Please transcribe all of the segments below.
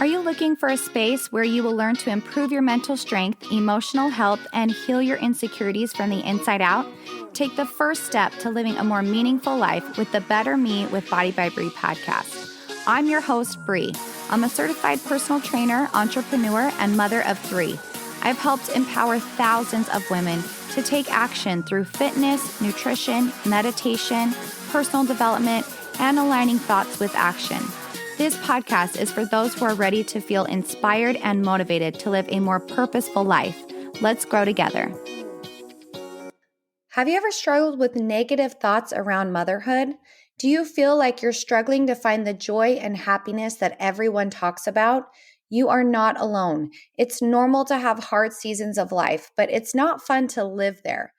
Are you looking for a space where you will learn to improve your mental strength, emotional health, and heal your insecurities from the inside out? Take the first step to living a more meaningful life with the Better Me with Body by Bree podcast. I'm your host, Bree. I'm a certified personal trainer, entrepreneur, and mother of 3. I've helped empower thousands of women to take action through fitness, nutrition, meditation, personal development, and aligning thoughts with action. This podcast is for those who are ready to feel inspired and motivated to live a more purposeful life. Let's grow together. Have you ever struggled with negative thoughts around motherhood? Do you feel like you're struggling to find the joy and happiness that everyone talks about? You are not alone. It's normal to have hard seasons of life, but it's not fun to live there.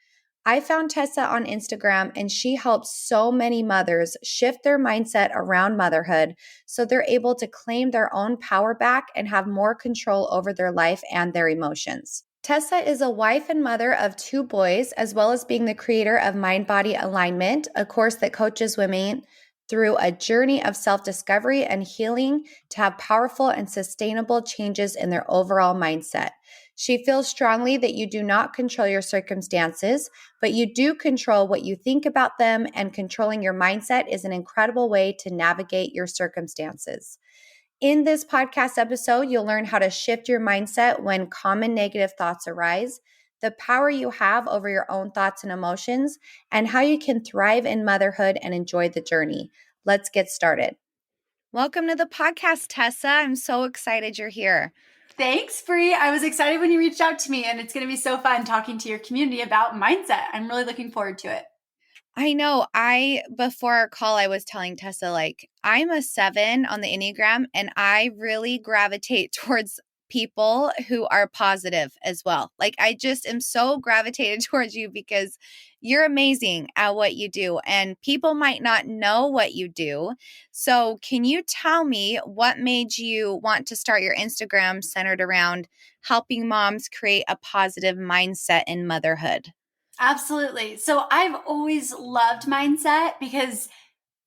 I found Tessa on Instagram, and she helps so many mothers shift their mindset around motherhood so they're able to claim their own power back and have more control over their life and their emotions. Tessa is a wife and mother of 2 boys, as well as being the creator of Mind Body Alignment, a course that coaches women through a journey of self-discovery and healing to have powerful and sustainable changes in their overall mindset. She feels strongly that you do not control your circumstances, but you do control what you think about them, and controlling your mindset is an incredible way to navigate your circumstances. In this podcast episode, you'll learn how to shift your mindset when common negative thoughts arise, the power you have over your own thoughts and emotions, and how you can thrive in motherhood and enjoy the journey. Let's get started. Welcome to the podcast, Tessa. I'm so excited you're here. Thanks, Bree. I was excited when you reached out to me, and it's going to be so fun talking to your community about mindset. I'm really looking forward to it. I know. Before our call, I was telling Tessa, I'm a 7 on the Enneagram, and I really gravitate towards people who are positive as well. I just am so gravitated towards you because you're amazing at what you do, and people might not know what you do. So can you tell me what made you want to start your Instagram centered around helping moms create a positive mindset in motherhood? Absolutely. So I've always loved mindset because,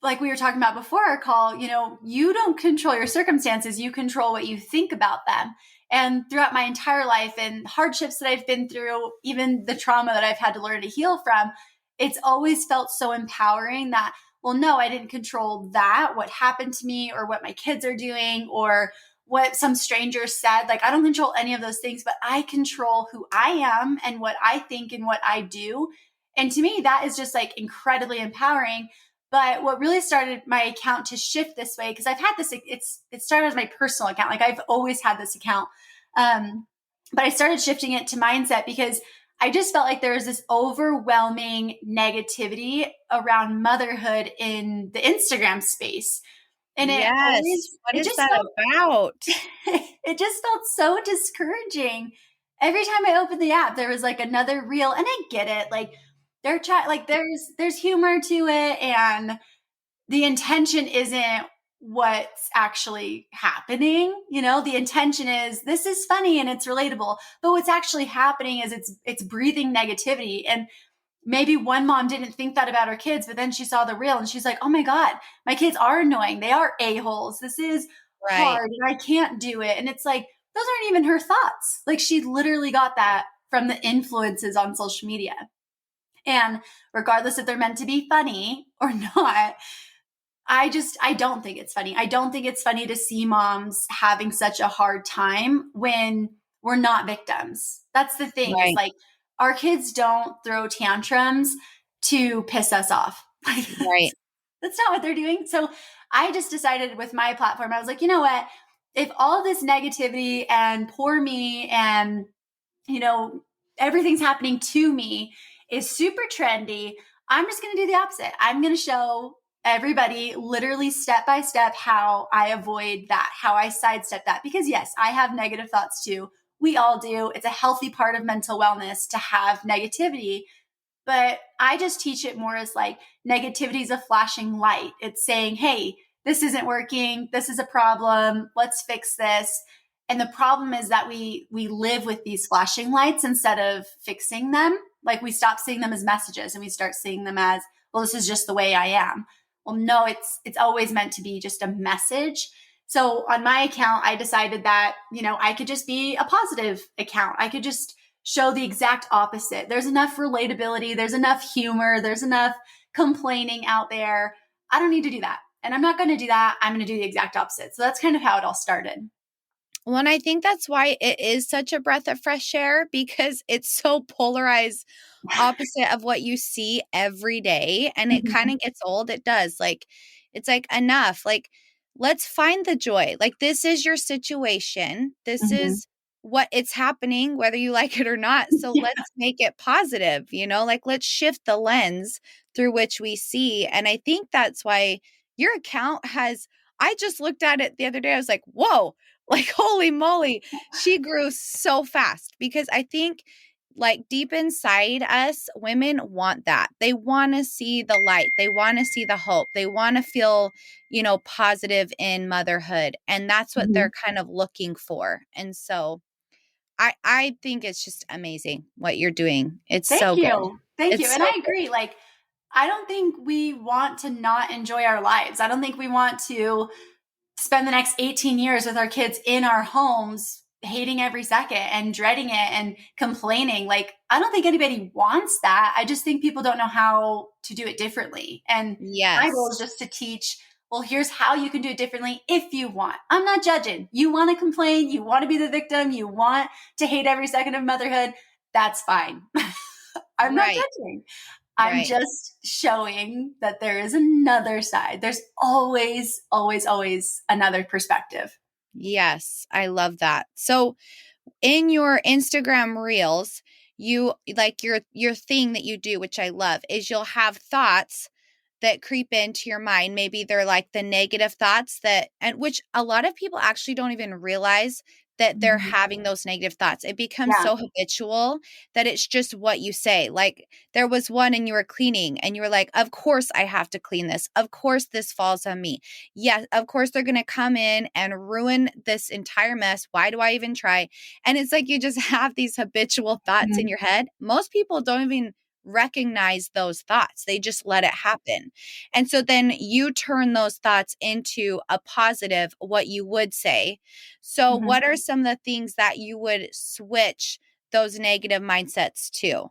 like we were talking about before our call, you don't control your circumstances. You control what you think about them. And throughout my entire life and hardships that I've been through, even the trauma that I've had to learn to heal from, it's always felt so empowering that, well, no, I didn't control that, what happened to me or what my kids are doing or what some stranger said. I don't control any of those things, but I control who I am and what I think and what I do. And to me, that is just incredibly empowering. But what really started my account to shift this way, because I've had this, it started as my personal account. I've always had this account. But I started shifting it to mindset because I just felt like there was this overwhelming negativity around motherhood in the Instagram space. And what is that about? It just felt so discouraging. Every time I opened the app, there was another reel, and I get it. They're there's humor to it, and the intention isn't what's actually happening. The intention is this is funny and it's relatable, but what's actually happening is it's breathing negativity. And maybe one mom didn't think that about her kids, but then she saw the reel and she's like, oh my God, my kids are annoying. They are a-holes. This is hard and I can't do it. And it's those aren't even her thoughts. She literally got that from the influences on social media. And regardless if they're meant to be funny or not, I don't think it's funny. I don't think it's funny to see moms having such a hard time when we're not victims. That's the thing. Right. It's our kids don't throw tantrums to piss us off. Right. That's not what they're doing. So I just decided with my platform, I was like, you know what? If all this negativity and poor me and, everything's happening to me is super trendy, I'm just going to do the opposite. I'm going to show everybody literally step by step how I avoid that, how I sidestep that. Because yes, I have negative thoughts too. We all do. It's a healthy part of mental wellness to have negativity. But I just teach it more as negativity is a flashing light. It's saying, hey, this isn't working. This is a problem. Let's fix this. And the problem is that we live with these flashing lights instead of fixing them. We stop seeing them as messages and we start seeing them as, well, this is just the way I am. Well, no, it's always meant to be just a message So on my account, I decided that, I could just be a positive account. I could just show the exact opposite. There's enough relatability, there's enough humor, there's enough complaining out there. I don't need to do that. And I'm not going to do that. I'm going to do the exact opposite. So that's kind of how it all started. Well, and I think that's why it is such a breath of fresh air because it's so polarized opposite of what you see every day and it kind Mhm. of gets old. It does. Like it's like enough. Like let's find the joy. Like this is your situation. This Mhm. is what it's happening whether you like it or not. So Yeah. let's make it positive, like let's shift the lens through which we see. And I think that's why your account has I just looked at it the other day. I was like, "Whoa, like, holy moly, she grew so fast because I think like deep inside us, women want that. They want to see the light. They want to see the hope. They want to feel, positive in motherhood. And that's what they're Mhm. kind of looking for. And so I think it's just amazing what you're doing. It's Thank so good. you. Thank you. It's And so I agree. Like, I don't think we want to not enjoy our lives. I don't think we want to spend the next 18 years with our kids in our homes, hating every second and dreading it and complaining. Like, I don't think anybody wants that. I just think people don't know how to do it differently. And my goal is yes. just to teach, well, here's how you can do it differently if you want. I'm not judging. You want to complain, you want to be the victim, you want to hate every second of motherhood. That's fine. I'm not Right. judging. I'm Right. just showing that there is another side. There's always, always, always another perspective. Yes. I love that. So in your Instagram reels, you like your thing that you do, which I love, is you'll have thoughts that creep into your mind. Maybe they're like the negative thoughts that and which a lot of people actually don't even realize that they're Mhm. having those negative thoughts. It becomes Yeah. so habitual that it's just what you say. Like there was one and you were cleaning and you were like, "Of course I have to clean this. Of course this falls on me. Yes, of course they're going to come in and ruin this entire mess. Why do I even try?" And it's like you just have these habitual thoughts in Mhm. your head. Most people don't even recognize those thoughts. They just let it happen. And so then you turn those thoughts into a positive, what you would say. So, Mhm. what are some of the things that you would switch those negative mindsets to?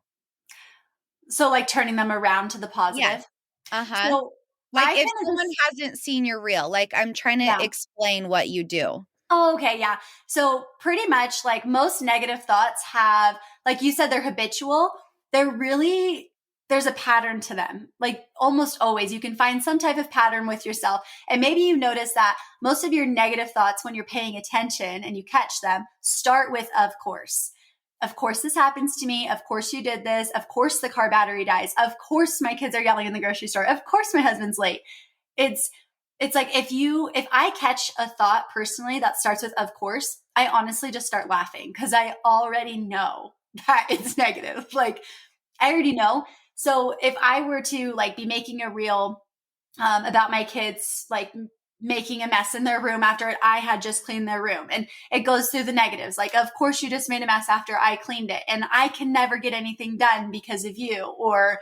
So, like turning them around to the Yes. positive. Uh-huh. So, Like I if kind of someone just, hasn't seen your reel, like I'm trying to yeah. explain what you do. Oh, okay. Yeah. So, pretty much like most negative thoughts have, like you said, they're habitual. They're really, there's a pattern to them. Like almost always, you can find some type of pattern with yourself. And maybe you notice that most of your negative thoughts, when you're paying attention and you catch them, start with, of course. Of course, this happens to me. Of course, you did this. Of course, the car battery dies. Of course, my kids are yelling in the grocery store. Of course, my husband's late. It's it's like if I catch a thought personally that starts with of course, I honestly just start laughing because I already know that it's negative. Like I already know. So if I were to like be making a reel about my kids like making a mess in their room after I had just cleaned their room. And it goes through the negatives. Like, of course, you just made a mess after I cleaned it. And I can never get anything done because of you. Or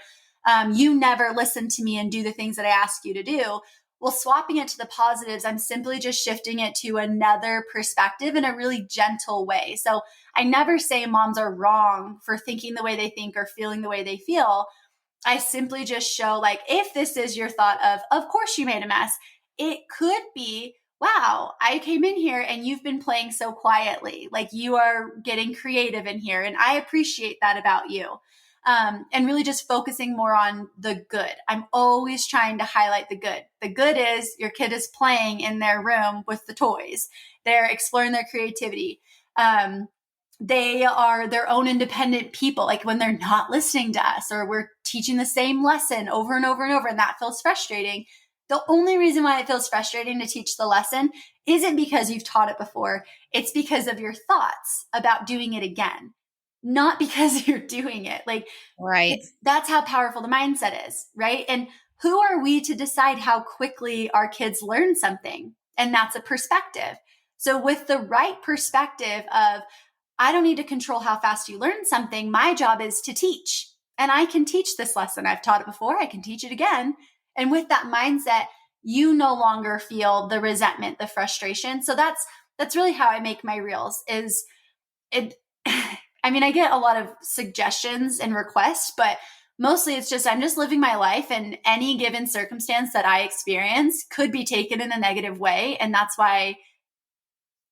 you never listen to me and do the things that I ask you to do. Well, swapping it to the positives, I'm simply just shifting it to another perspective in a really gentle way. So I never say moms are wrong for thinking the way they think or feeling the way they feel. I simply just show, like, if this is your thought of course you made a mess, it could be, wow, I came in here and you've been playing so quietly. Like, you are getting creative in here. And I appreciate that about you. And really just focusing more on the good. I'm always trying to highlight the good. The good is your kid is playing in their room with the toys, they're exploring their creativity. They are their own independent people. Like when they're not listening to us or we're teaching the same lesson over and over and over, and that feels frustrating. The only reason why it feels frustrating to teach the lesson isn't because you've taught it before. It's because of your thoughts about doing it again, not because you're doing it. Like Right. that's how powerful the mindset is, right? And who are we to decide how quickly our kids learn something? And that's a perspective. So with the right perspective of I don't need to control how fast you learn something. My job is to teach. And I can teach this lesson. I've taught it before. I can teach it again. And with that mindset, you no longer feel the resentment, the frustration. So that's really how I make my reels is it. I mean, I get a lot of suggestions and requests, but mostly it's just I'm just living my life, and any given circumstance that I experience could be taken in a negative way. And that's why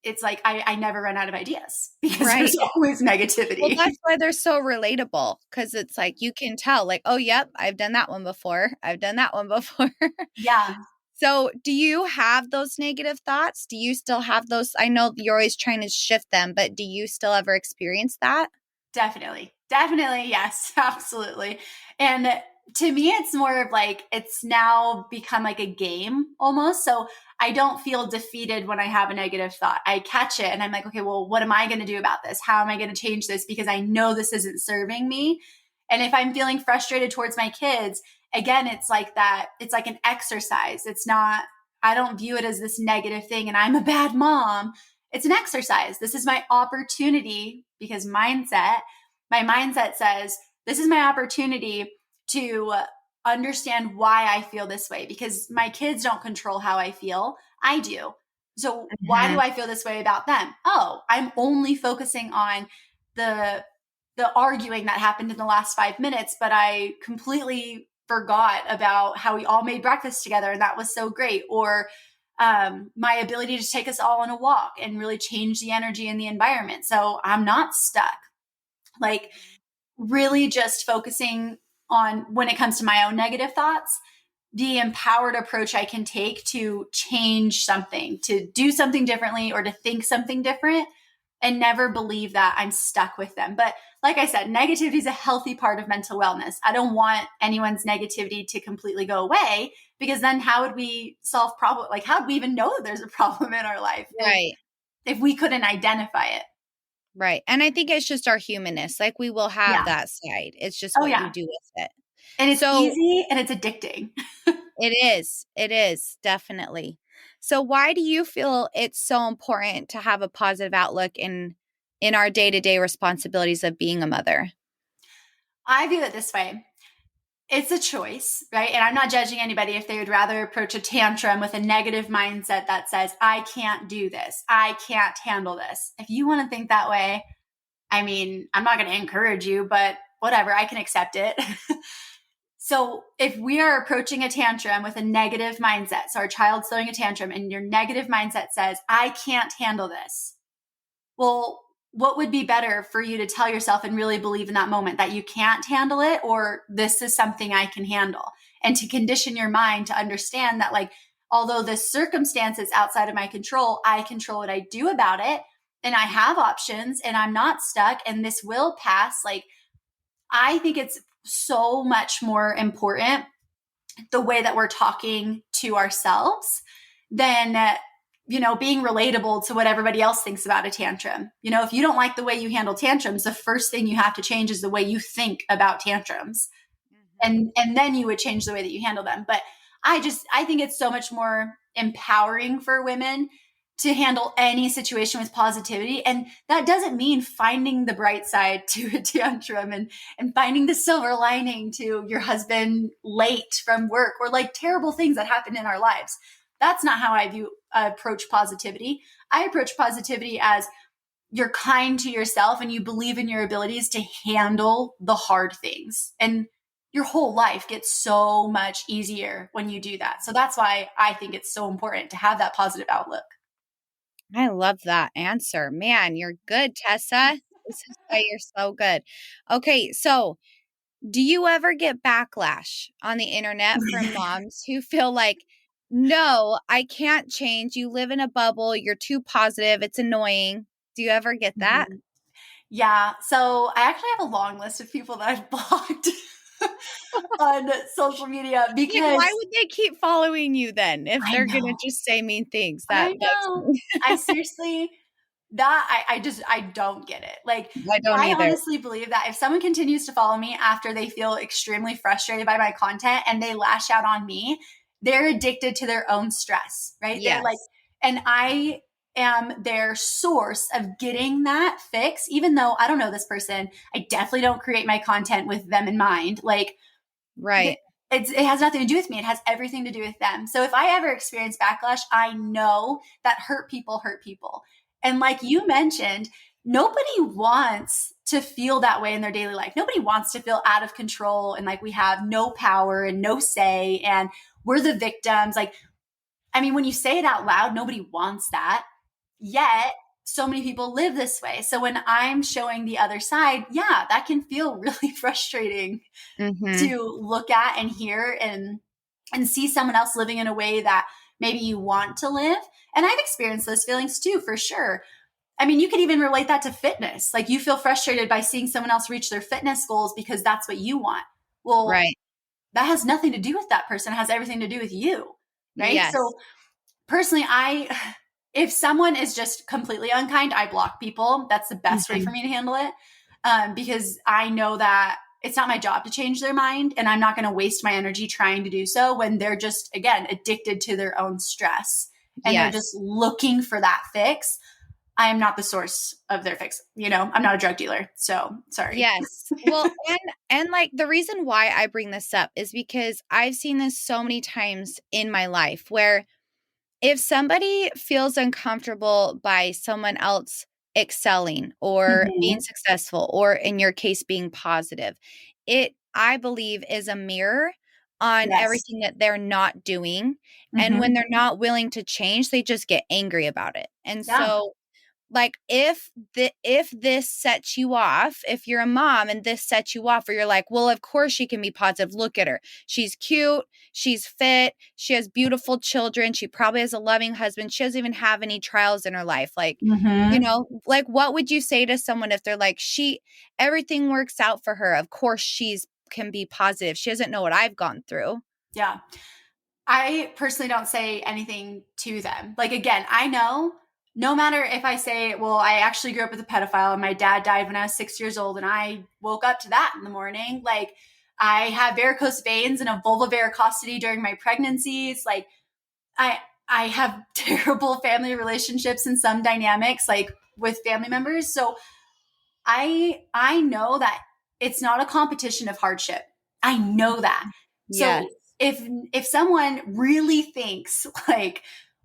it's like I never run out of ideas because Right. there's always Well, negativity. that's why they're so relatable, because it's like you can tell, like, oh, yep, I've done that one before. I've done that one before. Yeah, So, do you have those negative thoughts? Do you still have those? I know you're always trying to shift them, but do you still ever experience that? definitely. Definitely. Yes, absolutely. And to me, it's more of like, it's now become like a game almost. So I don't feel defeated when I have a negative thought. I catch it and I'm like, okay, well, what am I going to do about this? How am I going to change this? Because I know this isn't serving me. And if I'm feeling frustrated towards my kids, again, it's like that. It's like an exercise. It's not, I don't view it as this negative thing and I'm a bad mom. It's an exercise. This is my opportunity because my mindset says, this is my opportunity to understand why I feel this way because my kids don't control how I feel. I do. So why do Mhm. I feel this way about them? Oh, I'm only focusing on the the arguing that happened in the last 5 minutes, but I completely forgot about how we all made breakfast together and that was so great. Or my ability to take us all on a walk and really change the energy in the environment. So I'm not stuck. Like really just focusing on when it comes to my own negative thoughts, the empowered approach I can take to change something, to do something differently or to think something different and never believe that I'm stuck with them. But like I said, negativity is a healthy part of mental wellness. I don't want anyone's negativity to completely go away because then how would we solve problem? Like how would we even know that there's a problem in our life Right. if we couldn't identify it? Right. And I think it's just our humanness. Like we will have Yeah. that side. It's just Oh what you yeah. do with it. And it's So easy and it's addicting. it is. It is definitely. So why do you feel it's so important to have a positive outlook in our day-to-day responsibilities of being a mother? I view it this way. It's a choice, right? And I'm not judging anybody if they would rather approach a tantrum with a negative mindset that says, I can't do this. I can't handle this. If you want to think that way, I mean, I'm not going to encourage you, but whatever, I can accept it. So if we are approaching a tantrum with a negative mindset, so our child's throwing a tantrum and your negative mindset says, I can't handle this. Well, what would be better for you to tell yourself and really believe in that moment that you can't handle it or this is something I can handle? And to condition your mind to understand that, like, although this circumstance is outside of my control, I control what I do about it. And I have options and I'm not stuck and this will pass. Like, I think it's so much more important the way that we're talking to ourselves than being relatable to what everybody else thinks about a tantrum. If you don't like the way you handle tantrums, the first thing you have to change is the way you think about tantrums, Mhm. and then you would change the way that you handle them. But I think it's so much more empowering for women to handle any situation with positivity. And that doesn't mean finding the bright side to a tantrum and finding the silver lining to your husband late from work or like terrible things that happen in our lives. That's not how I view approach positivity. I approach positivity as you're kind to yourself and you believe in your abilities to handle the hard things. And your whole life gets so much easier when you do that. So that's why I think it's so important to have that positive outlook. I love that answer. Man, you're good, Tessa. This is why you're so good. Okay, so do you ever get backlash on the internet from moms who feel like, no, I can't change. You live in a bubble. You're too positive. It's annoying. Do you ever get that? Mhm. Yeah. So I actually have a long list of people that I've blocked on social media Like, why because would they keep following you then if I they're gonna know, just say mean things? That I bugs know. me. I seriously, that I don't get it. Like, I don't I either. honestly believe that if someone continues to follow me after they feel extremely frustrated by my content and they lash out on me, they're addicted to their own stress, right? They're like, Yes. and I am their source of getting that fix, even though I don't know this person. I definitely don't create my content with them in mind. Like, Right. it has nothing to do with me. It has everything to do with them. So if I ever experience backlash, I know that hurt people hurt people. And like you mentioned, nobody wants to feel that way in their daily life. Nobody wants to feel out of control and like we have no power and no say and we're the victims. Like, I mean, when you say it out loud, nobody wants that. Yet, so many people live this way. So when I'm showing the other side, yeah, that can feel really frustrating Mm-hmm. to look at and hear and see someone else living in a way that maybe you want to live. And I've experienced those feelings too, for sure. I mean, you could even relate that to fitness. Like you feel frustrated by seeing someone else reach their fitness goals because that's what you want. Well, Right. that has nothing to do with that person. It has everything to do with you. Right. Yes. So personally, if someone is just completely unkind, I block people. That's the best way for Mhm. me to handle it, because I know that it's not my job to change their mind, and I'm not going to waste my energy trying to do so when they're just, again, addicted to their own stress and they're just Yes. looking for that fix. I am not the source of their fix. I'm not a drug dealer, so sorry. Yes. Well, and like the reason why I bring this up is because I've seen this so many times in my life where if somebody feels uncomfortable by someone else excelling or being Mm-hmm. successful, or in your case, being positive, it, I believe, is a mirror on Yes. everything that they're not doing. And when Mm-hmm. they're not willing to change, they just get angry about it. And Yeah. so like if this sets you off, if you're a mom and this sets you off, or you're like, well, of course she can be positive, look at her, she's cute, she's fit, she has beautiful children, she probably has a loving husband, she doesn't even have any trials in her life, like, Mm-hmm. like what would you say to someone if they're like, she, everything works out for her, of course she's can be positive, she doesn't know what I've gone through. Yeah. I personally don't say anything to them. Like, again, I know no matter if I say, well, I actually grew up with a pedophile and my dad died when I was 6 years old and I woke up to that in the morning. Like, I have varicose veins and a vulva varicosity during my pregnancies. Like, I, I have terrible family relationships and some dynamics, like with family members. So I know that it's not a competition of hardship. I know that. Yes. So if someone really thinks like,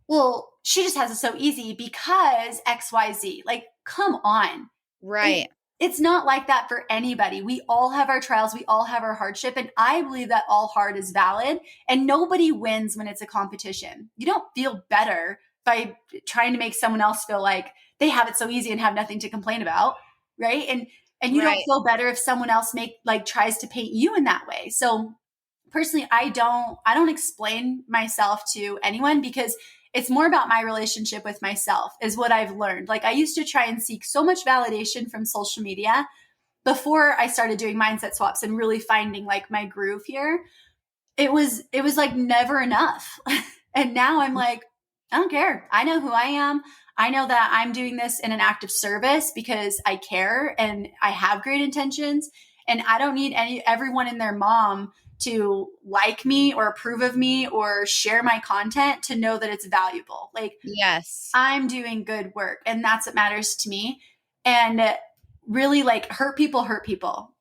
well, she just has it so easy because XYZ, like come on. It Right. it's not like that for anybody. We all have our trials, we all have our hardship, and I believe that all hard is valid and nobody wins when it's a competition. You don't feel better by trying to make someone else feel like they have it so easy and have nothing to complain about, right? And you don't Right. feel better if someone else tries to paint you in that way. So personally, I don't explain myself to anyone because it's more about my relationship with myself is what I've learned. Like I used to try and seek so much validation from social media before I started doing mindset swaps and really finding like my groove here. It was like never enough. And now I'm like, I don't care. I know who I am. I know that I'm doing this in an act of service because I care and I have great intentions. And I don't need everyone and their mom to like me or approve of me or share my content to know that it's valuable. Like Yes. I'm doing good work and that's what matters to me. And really like hurt people,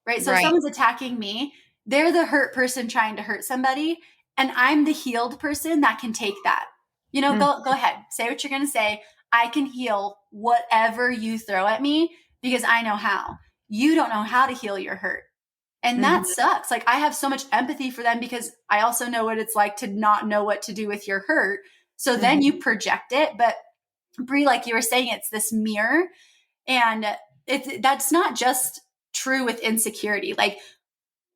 right? So if Right. someone's attacking me, they're the hurt person trying to hurt somebody and I'm the healed person that can take that. Mm. Go ahead. Say what you're going to say. I can heal whatever you throw at me because I know how. You don't know how to heal your hurt. And that Mhm. sucks. Like I have so much empathy for them because I also know what it's like to not know what to do with your hurt. So then Mhm. you project it, but Bree, like you were saying, it's this mirror, and that's not just true with insecurity. Like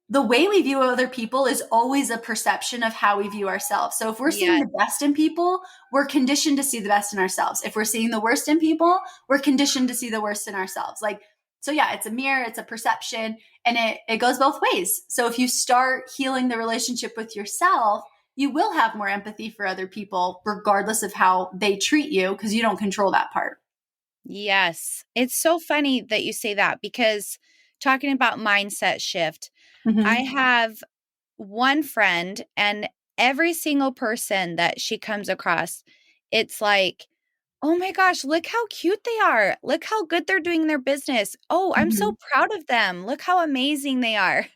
the way we view other people is always a perception of how we view ourselves. So if we're seeing Yes. the best in people, we're conditioned to see the best in ourselves. If we're seeing the worst in people, we're conditioned to see the worst in ourselves. Like, so yeah, it's a mirror, it's a perception, and it goes both ways. So if you start healing the relationship with yourself, you will have more empathy for other people, regardless of how they treat you, because you don't control that part. Yes. It's so funny that you say that because talking about mindset shift, I Mm-hmm. have one friend, and every single person that she comes across, it's like, oh my gosh, look how cute they are. Look how good they're doing their business. Oh, I'm so Mm-hmm. proud of them. Look how amazing they are.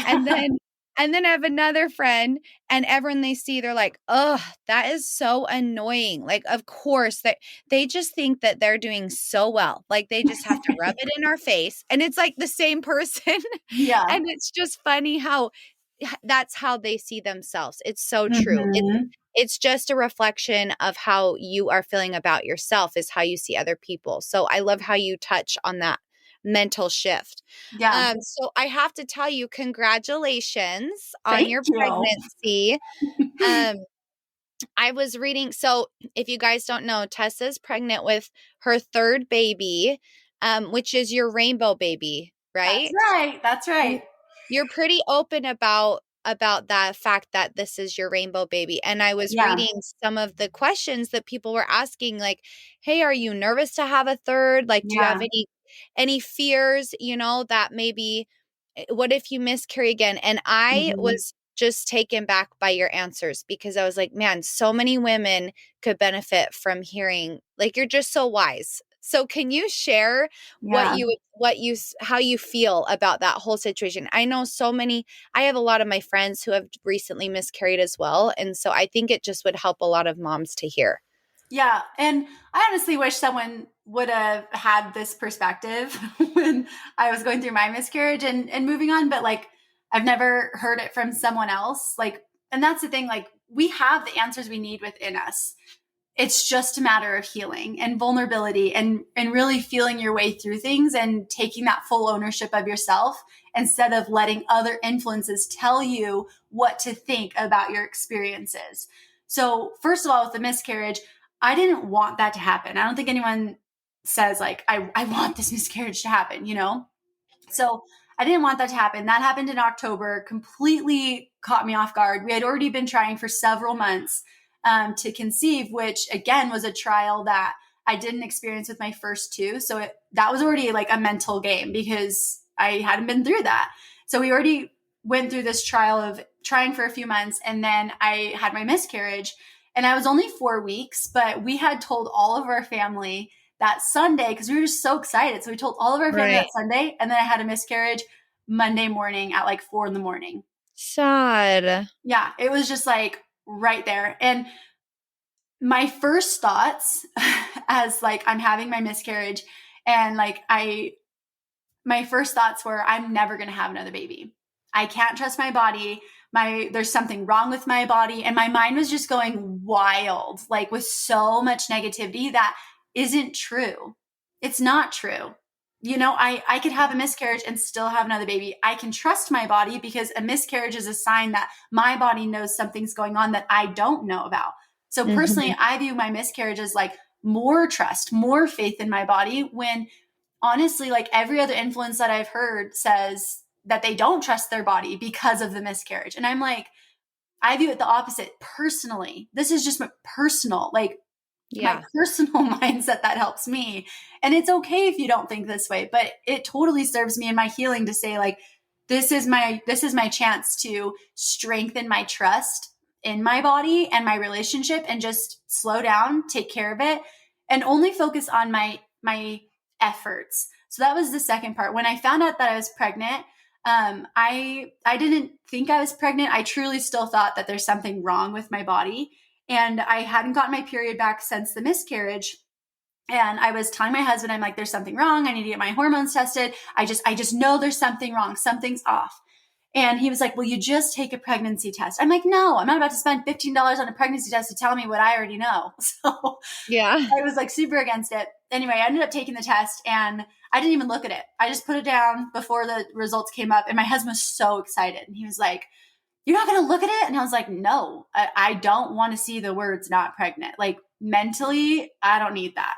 And then Yeah. And then I have another friend, and everyone they see, they're like, "Oh, that is so annoying." Like, of course, they just think that they're doing so well. Like, they just have to rub it in our face, and it's like the same person. Yeah. And it's just funny how that's how they see themselves. It's so true. Mhm. It's just a reflection of how you are feeling about yourself is how you see other people. So I love how you touch on that mental shift. Yeah. So I have to tell you, congratulations on Thank your you. pregnancy. Um, I was reading, so if you guys don't know, Tessa's pregnant with her third baby, which is your rainbow baby, That's right? right. That's And right. you're pretty open about that fact that this is your rainbow baby. And I was Yeah. reading some of the questions that people were asking, like, hey, are you nervous to have a third? Like, do you have Yeah. any fears, that maybe what if you miscarry again? And I Mhm. was just taken back by your answers because I was like, man, so many women could benefit from hearing, like, you're just so wise. So can you share Yeah. how you feel about that whole situation? I know I have a lot of my friends who have recently miscarried as well. And so I think it just would help a lot of moms to hear. Yeah. And I honestly wish someone would have had this perspective when I was going through my miscarriage and moving on. But like, I've never heard it from someone else. Like, and that's the thing, like, we have the answers we need within us. It's just a matter of healing and vulnerability and really feeling your way through things and taking that full ownership of yourself instead of letting other influences tell you what to think about your experiences. So first of all, with the miscarriage, I didn't want that to happen. I don't think anyone says like I want this miscarriage to happen, you know. So I didn't want that to happen. That happened in October, completely caught me off guard. We had already been trying for several months to conceive, which again was a trial that I didn't experience with my first two. So that was already like a mental game because I hadn't been through that. So we already went through this trial of trying for a few months. And then I had my miscarriage. And I was only 4 weeks, but we had told all of our family that Sunday because we were just so excited. So we told all of our family Right. that Sunday, and then I had a miscarriage Monday morning at like 4 in the morning. Sad. Yeah, it was just like right there. And my first thoughts as like I'm having my miscarriage and like my first thoughts were I'm never going to have another baby. I can't trust my body. There's something wrong with my body and my mind was just going wild like with so much negativity that isn't true. It's not true. You know, I could have a miscarriage and still have another baby. I can trust my body because a miscarriage is a sign that my body knows something's going on that I don't know about. So personally, Mhm. I view my miscarriage as like more trust, more faith in my body when honestly, like every other influence that I've heard says that they don't trust their body because of the miscarriage. And I'm like, I view it the opposite personally. This is just my personal, like my Yeah. personal mindset that helps me. And it's okay if you don't think this way, but it totally serves me in my healing to say like this is my chance to strengthen my trust in my body and my relationship and just slow down, take care of it and only focus on my efforts. So that was the second part. When I found out that I was pregnant, I didn't think I was pregnant. I truly still thought that there's something wrong with my body. And I hadn't gotten my period back since the miscarriage. And I was telling my husband, I'm like, there's something wrong. I need to get my hormones tested. I just know there's something wrong. Something's off. And he was like, will you just take a pregnancy test? I'm like, no, I'm not about to spend $15 on a pregnancy test to tell me what I already know. So Yeah. I was like super against it. Anyway, I ended up taking the test and I didn't even look at it. I just put it down before the results came up. And my husband was so excited. And he was like, you're not going to look at it? And I was like, no, I don't want to see the words not pregnant. Like mentally, I don't need that.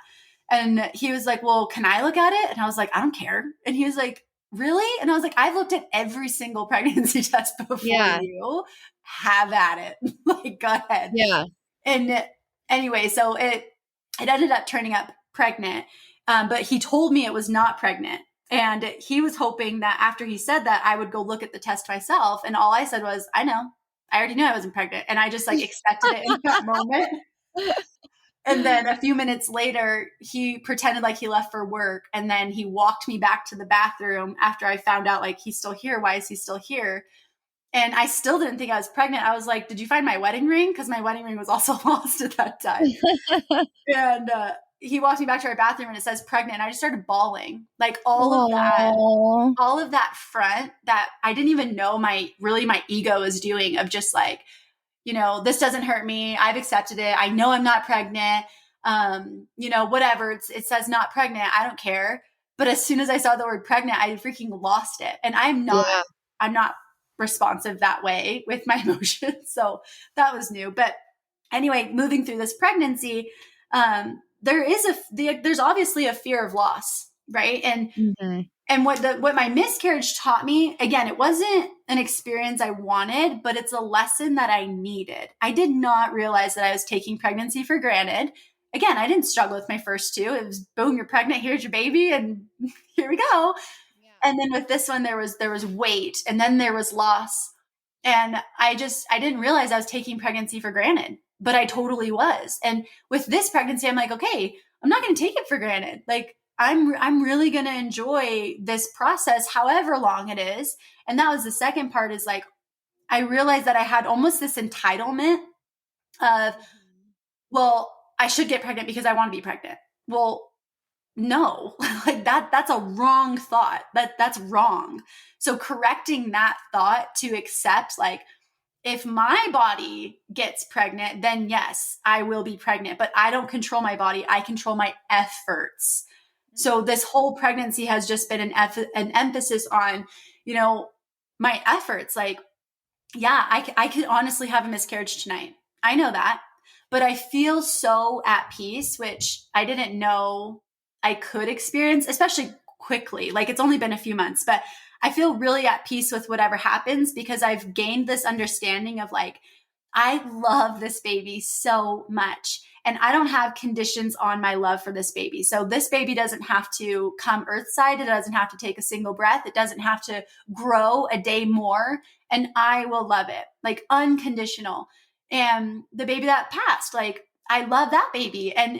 And he was like, well, can I look at it? And I was like, I don't care. And he was like, really? And I was like, I've looked at every single pregnancy test before Yeah. you. Have at it. Like, go ahead. Yeah. And anyway, so it ended up turning up pregnant. But he told me it was not pregnant. And he was hoping that after he said that, I would go look at the test myself. And all I said was, I know. I already knew I wasn't pregnant. And I just like expected it in that moment. And then a few minutes later, he pretended like he left for work. And then he walked me back to the bathroom after I found out like he's still here. Why is he still here? And I still didn't think I was pregnant. I was like, did you find my wedding ring? Because my wedding ring was also lost at that time. And he walks me back to our bathroom and it says pregnant. And I just started bawling. Like Oh, all of that front that I didn't even know my ego was doing, of just like, this doesn't hurt me. I've accepted it. I know I'm not pregnant. Whatever. It says not pregnant. I don't care. But as soon as I saw the word pregnant, I freaking lost it. And yeah. I'm not responsive that way with my emotions. So that was new. But anyway, moving through this pregnancy, there's obviously a fear of loss, right? Mm-hmm. And what my miscarriage taught me, again, it wasn't an experience I wanted, but it's a lesson that I needed. I did not realize that I was taking pregnancy for granted. Again, I didn't struggle with my first two. It was boom, you're pregnant, here's your baby, and here we go. Yeah. And then with this one, there was weight, and then there was loss. And I didn't realize I was taking pregnancy for granted, but I totally was. And with this pregnancy, I'm like, okay, I'm not going to take it for granted. Like I'm really going to enjoy this process, however long it is. And that was the second part, is like, I realized that I had almost this entitlement of, well, I should get pregnant because I want to be pregnant. Well, no, like that's a wrong thought. That's wrong. So correcting that thought to accept, like, if my body gets pregnant, then yes, I will be pregnant, but I don't control my body. I control my efforts. So this whole pregnancy has just been an emphasis on, my efforts. Like, yeah, I could honestly have a miscarriage tonight. I know that, but I feel so at peace, which I didn't know I could experience, especially quickly. Like, it's only been a few months, but I feel really at peace with whatever happens, because I've gained this understanding of like, I love this baby so much. And I don't have conditions on my love for this baby. So this baby doesn't have to come earthside. It doesn't have to take a single breath. It doesn't have to grow a day more. And I will love it, like unconditional. And the baby that passed, like, I love that baby. And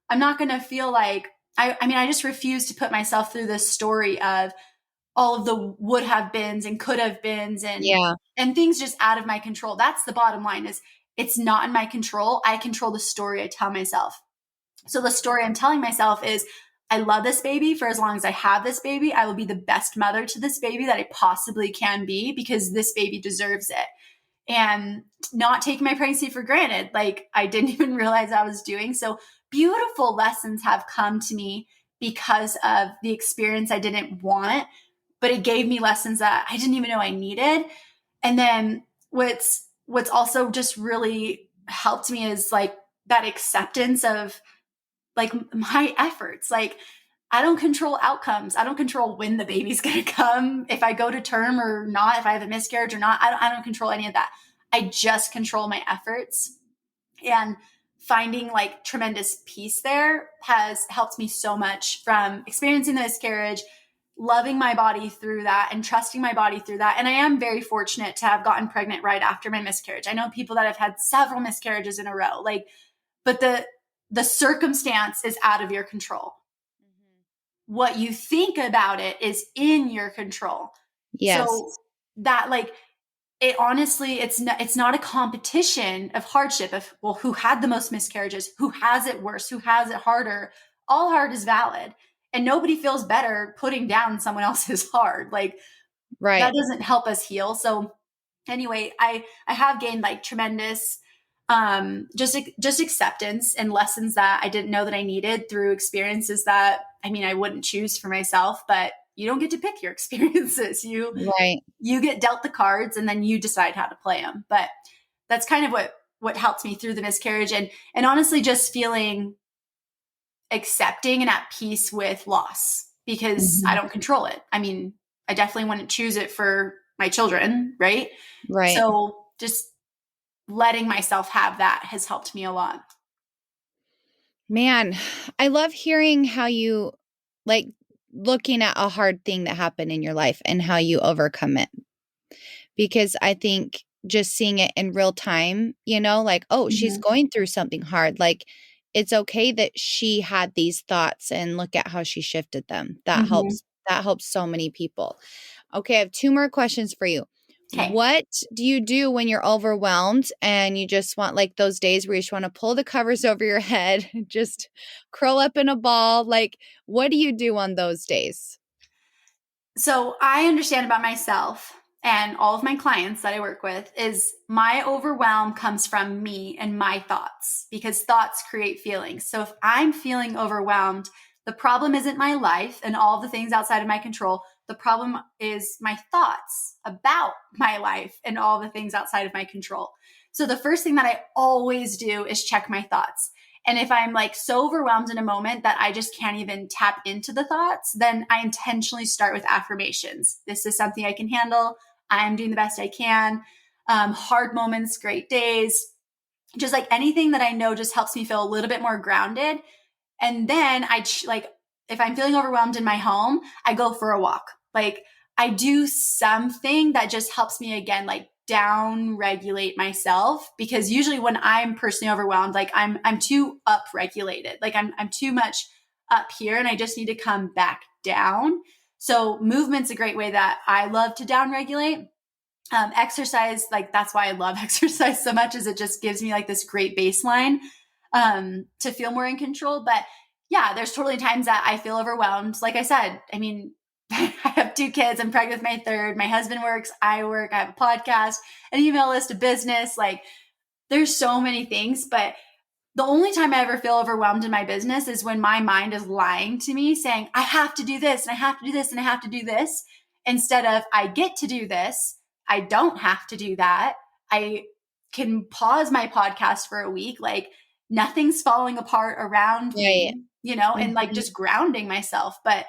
I'm not going to feel like, I mean, I just refuse to put myself through this story of all of the would have beens and could have beens Yeah. and things just out of my control. That's the bottom line, is it's not in my control. I control the story I tell myself. So the story I'm telling myself is, I love this baby. For as long as I have this baby, I will be the best mother to this baby that I possibly can be, because this baby deserves it. And not taking my pregnancy for granted, like I didn't even realize I was doing. So beautiful lessons have come to me because of the experience I didn't want, but it gave me lessons that I didn't even know I needed. And then what's also just really helped me is like that acceptance of like my efforts. Like, I don't control outcomes. I don't control when the baby's going to come, if I go to term or not, if I have a miscarriage or not. I don't control any of that. I just control my efforts. And finding like tremendous peace there has helped me so much, from experiencing the miscarriage, loving my body through that, and trusting my body through that. And I am very fortunate to have gotten pregnant right after my miscarriage. I know people that have had several miscarriages in a row, like, but the circumstance is out of your control. What you think about it is in your control. Yes. So that, like, it honestly, it's not a competition of hardship of, well, who had the most miscarriages, who has it worse, who has it harder. All hard is valid, and nobody feels better putting down someone else's hard. Like, Right. that doesn't help us heal. So anyway, I have gained like tremendous just acceptance and lessons that I didn't know that I needed through experiences that, I mean, I wouldn't choose for myself, but you don't get to pick your experiences. Right. You get dealt the cards and then you decide how to play them. But that's kind of what helped me through the miscarriage, and honestly just feeling accepting and at peace with loss, because I Mm-hmm. don't control it. I mean, I definitely wouldn't choose it for my children, right? Right. So just letting myself have that has helped me a lot. Man, I love hearing how you like looking at a hard thing that happened in your life and how you overcome it. Because I think just seeing it in real time, like, oh, she's Mm-hmm. going through something hard. Like, it's okay that she had these thoughts and look at how she shifted them. That Mm-hmm. helps. That helps so many people. Okay, I have two more questions for you. Okay. What do you do when you're overwhelmed and you just want like those days where you just want to pull the covers over your head, just curl up in a ball? Like, what do you do on those days? So I understand about myself and all of my clients that I work with is my overwhelm comes from me and my thoughts because thoughts create feelings. So if I'm feeling overwhelmed, the problem isn't my life and all the things outside of my control. The problem is my thoughts about my life and all the things outside of my control. So the first thing that I always do is check my thoughts. And if I'm like so overwhelmed in a moment that I just can't even tap into the thoughts, then I intentionally start with affirmations. This is something I can handle. I'm doing the best I can. Hard moments, great days, just like anything that I know just helps me feel a little bit more grounded. And then like, if I'm feeling overwhelmed in my home, I go for a walk. Like I do something that just helps me again, like down regulate myself because usually when I'm personally overwhelmed, like I'm too up regulated. Like I'm too much up here and I just need to come back down. So movement's a great way that I love to down regulate. Exercise, like that's why I love exercise so much, is it just gives me like this great baseline to feel more in control. But yeah, there's totally times that I feel overwhelmed. Like I said, I mean, I have 2 kids. I'm pregnant with my third. My husband works. I work. I have a podcast, an email list, a business. Like there's so many things. But the only time I ever feel overwhelmed in my business is when my mind is lying to me saying, I have to do this and I have to do this and I have to do this. Instead of I get to do this, I don't have to do that. I can pause my podcast for a week. Like nothing's falling apart around Right. me, and like Mhm. just grounding myself. But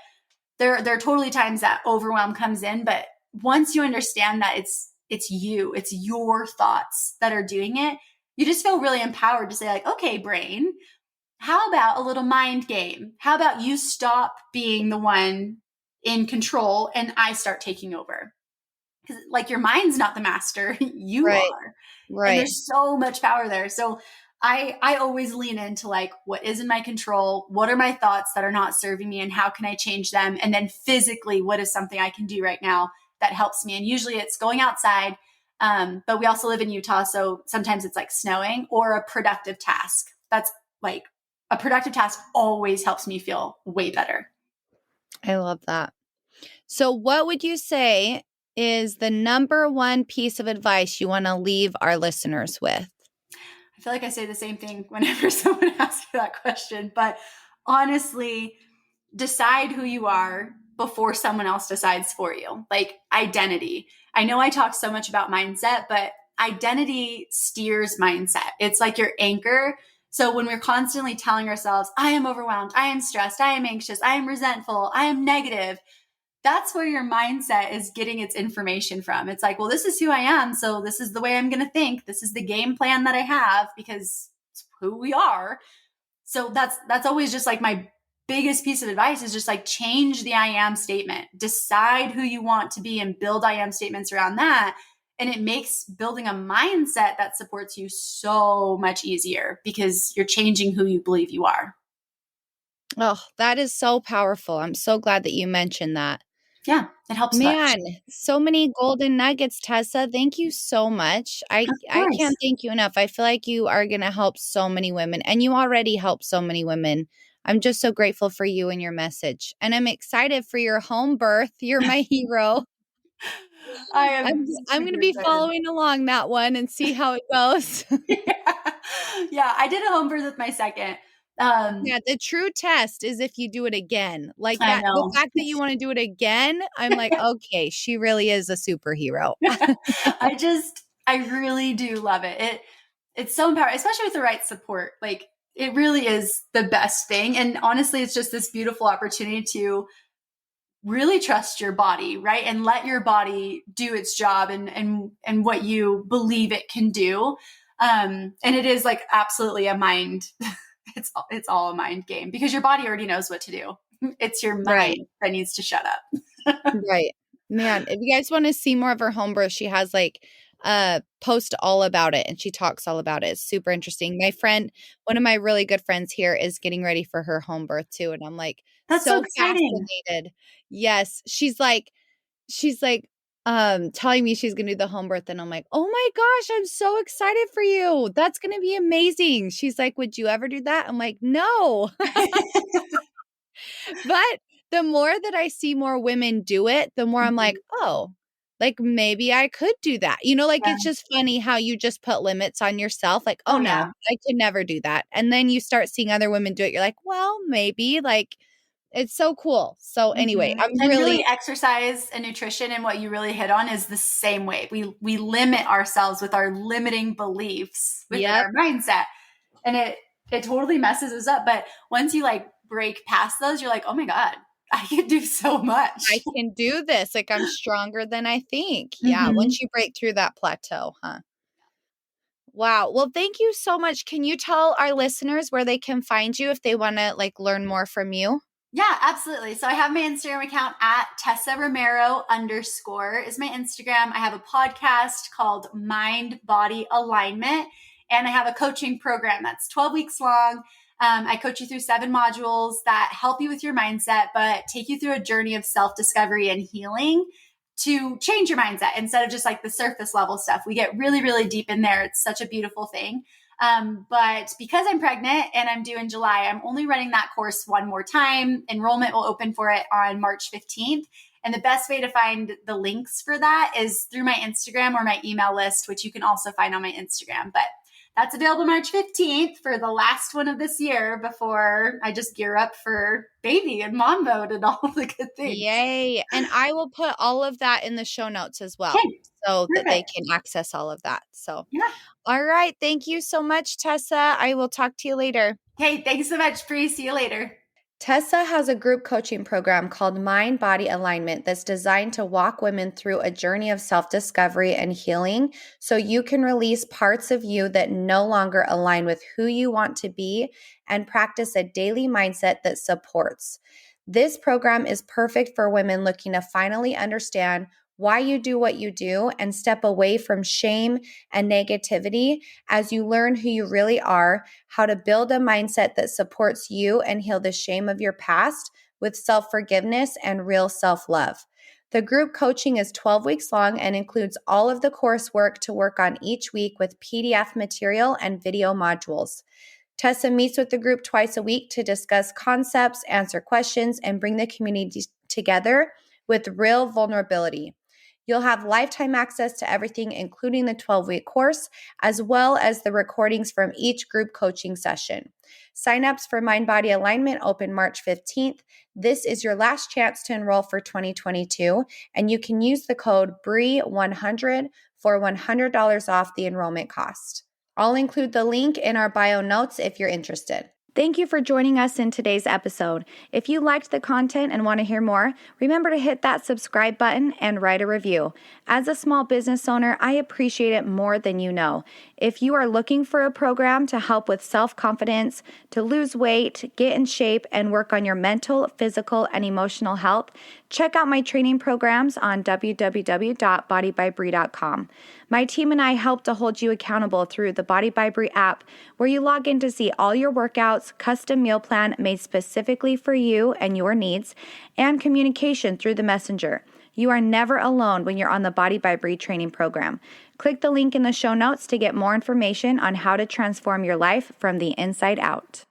there are totally times that overwhelm comes in. But once you understand that it's you, it's your thoughts that are doing it, you just feel really empowered to say like, okay, brain, how about a little mind game? How about you stop being the one in control and I start taking over? Because like your mind's not the master, you Right. are. And Right. there's so much power there. So I always lean into like what is in my control, what are my thoughts that are not serving me and how can I change them? And then physically, what is something I can do right now that helps me? And usually it's going outside. But we also live in Utah, so sometimes it's like snowing or a productive task. That's like a productive task always helps me feel way better. I love that. So, what would you say is the number one piece of advice you want to leave our listeners with? I feel like I say the same thing whenever someone asks me that question, but honestly, decide who you are before someone else decides for you. Like identity. I know I talk so much about mindset, but identity steers mindset. It's like your anchor. So when we're constantly telling ourselves, I am overwhelmed, I am stressed, I am anxious, I am resentful, I am negative, that's where your mindset is getting its information from. It's like, well, this is who I am. So this is the way I'm going to think. This is the game plan that I have because it's who we are. So that's always just like my biggest piece of advice is just like change the I am statement. Decide who you want to be and build I am statements around that. And it makes building a mindset that supports you so much easier because you're changing who you believe you are. Oh, that is so powerful. I'm so glad that you mentioned that. Yeah, it helps a bunch. Man, so many golden nuggets, Tessa. Thank you so much. I Of I course. can't thank you enough. I feel like you are going to help so many women and you already help so many women. I'm just so grateful for you and your message. And I'm excited for your home birth. You're my hero. I I'm am I'm going to super be excited. following along that one and see how it goes. Yeah. Yeah, I did a home birth with my second. Um, Yeah, the true test is if you do it again. Like I that, the know. fact that you want to do it again, I'm like, okay, she really is a superhero. I really do love it. It's so empowering, especially with the right support. Like it really is the best thing. And honestly, it's just this beautiful opportunity to really trust your body, right? And let your body do its job and what you believe it can do. And it is like absolutely a mind. It's all a mind game because your body already knows what to do. It's your Right. mind that needs to shut up. Right. Man, if you guys want to see more of her home birth, she has like a post all about it and she talks all about it. It's super interesting. My friend, one of my really good friends here is getting ready for her home birth too. And I'm like That's so so exciting. fascinated. Yes. She's like, telling me she's gonna do the home birth, and I'm like, oh my gosh, I'm so excited for you. That's gonna be amazing. She's like, would you ever do that? I'm like, no. But the more that I see more women do it, the more I'm like, Mhm. oh, like maybe I could do that. Like Yeah. it's just funny how you just put limits on yourself. Like, oh Oh, yeah. no, I could never do that. And then you start seeing other women do it. You're like, well, maybe. Like, it's so cool. So anyway, Mhm. I'm And really really exercise and nutrition and what you really hit on is the same way. We limit ourselves with our limiting beliefs within yep. our mindset. And it totally messes us up. But once you like break past those, you're like, oh my God, I can do so I much. can do this. Like I'm stronger than I think. Yeah, Mhm. once you break through that plateau, huh? Wow. Well, thank you so much. Can you tell our listeners where they can find you if they want to like learn more from you? Yeah, absolutely. So I have my Instagram account at Tessa Romero _ is my Instagram. I have a podcast called Mind Body Alignment, and I have a coaching program that's 12 weeks long. I coach you through 7 modules that help you with your mindset, but take you through a journey of self discovery and healing to change your mindset instead of just like the surface level stuff. We get really, really deep in there. It's such a beautiful thing. But because I'm pregnant and I'm due in July, I'm only running that course one more time. Enrollment will open for it on March 15th. And the best way to find the links for that is through my Instagram or my email list, which you can also find on my Instagram. But that's available March 15th for the last one of this year before I just gear up for baby and mom mode and all the good things. Yay. And I will put all of that in the show notes as well Okay, so that they perfect. can access all of that. So, Yeah. all right. Thank you so much, Tessa. I will talk to you later. Okay, thanks so much, Bree. See you later. Tessa has a group coaching program called Mind Body Alignment that's designed to walk women through a journey of self discovery and healing so you can release parts of you that no longer align with who you want to be and practice a daily mindset that supports. This program is perfect for women looking to finally understand why you do what you do and step away from shame and negativity as you learn who you really are, how to build a mindset that supports you and heal the shame of your past with self forgiveness and real self love. The group coaching is 12 weeks long and includes all of the coursework to work on each week with PDF material and video modules. Tessa meets with the group twice a week to discuss concepts, answer questions, and bring the community together with real vulnerability. You'll have lifetime access to everything, including the 12-week course, as well as the recordings from each group coaching session. Signups for Mind Body Alignment open March 15th. This is your last chance to enroll for 2022, and you can use the code BREE100 for $100 off the enrollment cost. I'll include the link in our bio notes if you're interested. Thank you for joining us in today's episode. If you liked the content and want to hear more, remember to hit that subscribe button and write a review. As a small business owner, I appreciate it more than you know. If you are looking for a program to help with self-confidence, to lose weight, get in shape, and work on your mental, physical, and emotional health, check out my training programs on www.bodybybree.com. My team and I help to hold you accountable through the Body by Bree app, where you log in to see all your workouts, custom meal plan made specifically for you and your needs, and communication through the messenger. You are never alone when you're on the Body by Bree training program. Click the link in the show notes to get more information on how to transform your life from the inside out.